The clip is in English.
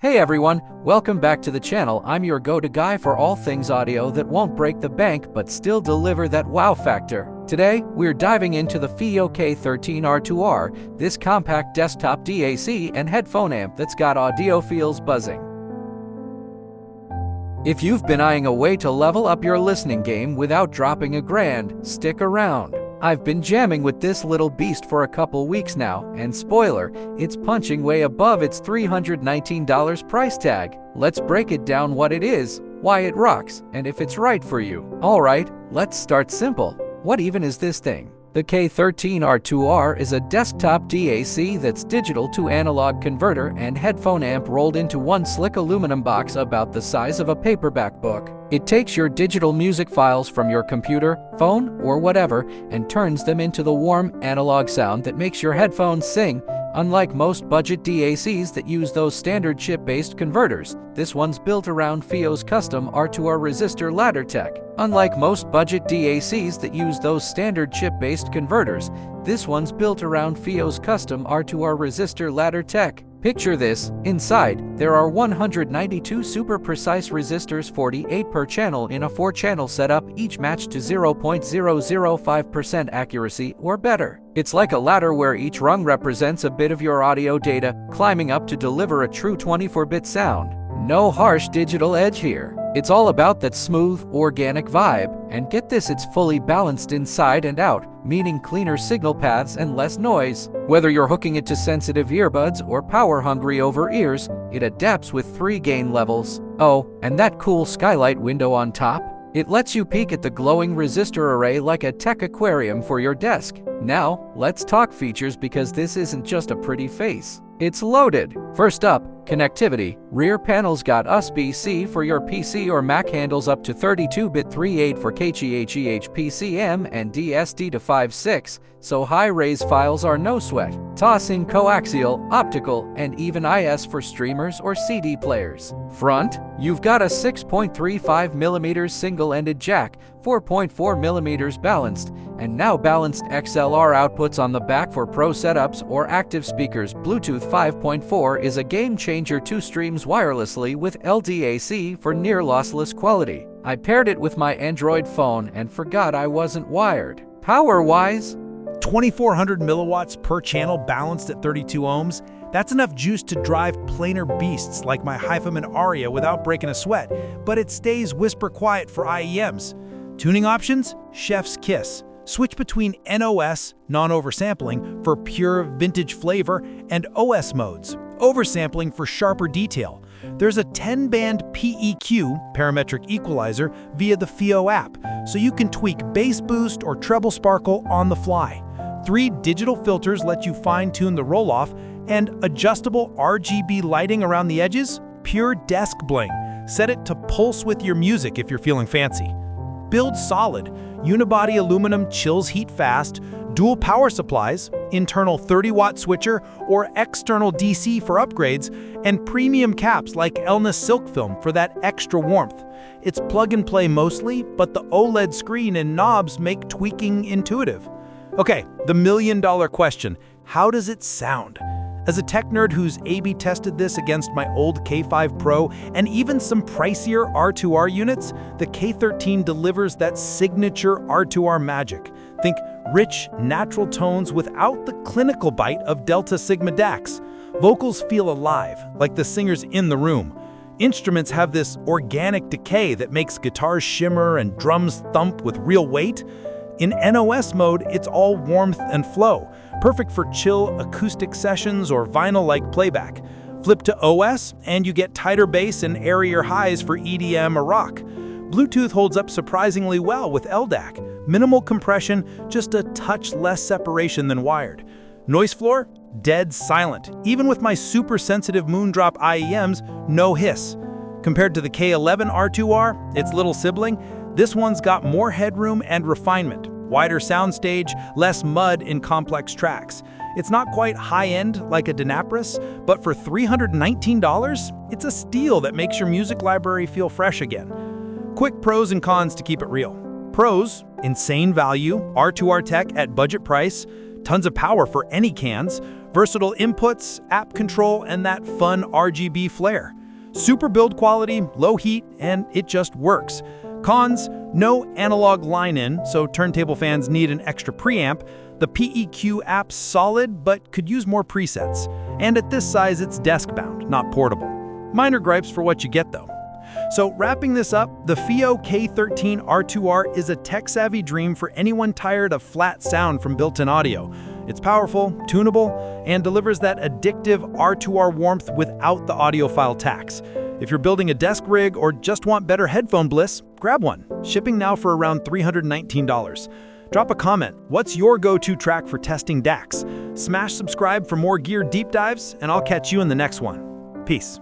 Hey everyone, welcome back to the channel. I'm your go-to guy for all things audio that won't break the bank but still deliver that wow factor. Today, we're diving into the FiiO K13 R2R, this compact desktop DAC and headphone amp that's got audiophiles buzzing. If you've been eyeing a way to level up your listening game without dropping a grand, stick around. I've been jamming with this little beast for a couple weeks now, and spoiler, it's punching way above its $319 price tag. Let's break it down: what it is, why it rocks, and if it's right for you. Alright, let's start simple. What even is this thing? The K13 R2R is a desktop DAC that's digital to analog converter and headphone amp rolled into one slick aluminum box about the size of a paperback book. It takes your digital music files from your computer, phone, or whatever and turns them into the warm, analog sound that makes your headphones sing. Unlike most budget DACs that use those standard chip-based converters, this one's built around FiiO's custom R2R resistor ladder tech. Unlike most budget DACs that use those standard chip-based converters, this one's built around FiiO's custom R2R resistor ladder tech. Picture this: inside, there are 192 super precise resistors, 48 per channel in a 4-channel setup, each matched to 0.005% accuracy or better. It's like a ladder where each rung represents a bit of your audio data, climbing up to deliver a true 24-bit sound. No harsh digital edge here. It's all about that smooth, organic vibe. And get this, it's fully balanced inside and out, meaning cleaner signal paths and less noise. Whether you're hooking it to sensitive earbuds or power-hungry over ears, it adapts with 3 gain levels. Oh, and that cool skylight window on top? It lets you peek at the glowing resistor array like a tech aquarium for your desk. Now, let's talk features, because this isn't just a pretty face. It's loaded. First up, connectivity. Rear panel's got USB-C for your PC or Mac, handles up to 32-bit 3.8 for KGHEH PCM and DSD to 5.6, so high-res files are no sweat. Toss in coaxial, optical, and even IS for streamers or CD players. Front, you've got a 6.35mm single-ended jack, 4.4mm balanced, and now balanced XLR outputs on the back for pro setups or active speakers. Bluetooth 5.4 is a game changer. 2 streams wirelessly with LDAC for near lossless quality. I paired it with my Android phone and forgot I wasn't wired. Power-wise, 2400 milliwatts per channel balanced at 32 ohms. That's enough juice to drive planar beasts like my Headphone Aria without breaking a sweat, but it stays whisper quiet for IEMs. Tuning options? Chef's kiss. Switch between NOS, non-oversampling, for pure vintage flavor, and OS modes, oversampling for sharper detail. There's a 10-band PEQ, parametric equalizer, via the FiiO app, so you can tweak bass boost or treble sparkle on the fly. 3 digital filters let you fine-tune the roll-off, and adjustable RGB lighting around the edges, pure desk bling. Set it to pulse with your music if you're feeling fancy. Build solid. Unibody aluminum chills heat fast, dual power supplies, internal 30-watt switcher or external DC for upgrades, and premium caps like Elna silk film for that extra warmth. It's plug-and-play mostly, but the OLED screen and knobs make tweaking intuitive. Okay, the million-dollar question: how does it sound? As a tech nerd who's A/B tested this against my old K5 Pro and even some pricier R2R units, the K13 delivers that signature R2R magic. Think rich, natural tones without the clinical bite of Delta Sigma DACs. Vocals feel alive, like the singer's in the room. Instruments have this organic decay that makes guitars shimmer and drums thump with real weight. In NOS mode, it's all warmth and flow, perfect for chill acoustic sessions or vinyl-like playback. Flip to OS, and you get tighter bass and airier highs for EDM or rock. Bluetooth holds up surprisingly well with LDAC. Minimal compression, just a touch less separation than wired. Noise floor? Dead silent. Even with my super sensitive Moondrop IEMs, no hiss. Compared to the K11 R2R, its little sibling, this one's got more headroom and refinement. Wider soundstage, less mud in complex tracks. It's not quite high-end like a Denapris, but for $319, it's a steal that makes your music library feel fresh again. Quick pros and cons to keep it real. Pros: insane value, R2R tech at budget price, Tons of power for any cans, versatile inputs, app control, and that fun RGB flair. Super build quality, low heat, and it just works. Cons: no analog line-in, so turntable fans need an extra preamp. The PEQ app's solid, but could use more presets. And at this size, it's desk-bound, not portable. Minor gripes for what you get, though. So wrapping this up, the FiiO K13 R2R is a tech-savvy dream for anyone tired of flat sound from built-in audio. It's powerful, tunable, and delivers that addictive R2R warmth without the audiophile tax. If you're building a desk rig or just want better headphone bliss, grab one. Shipping now for around $319. Drop a comment. What's your go-to track for testing DACs? Smash subscribe for more gear deep dives, and I'll catch you in the next one. Peace.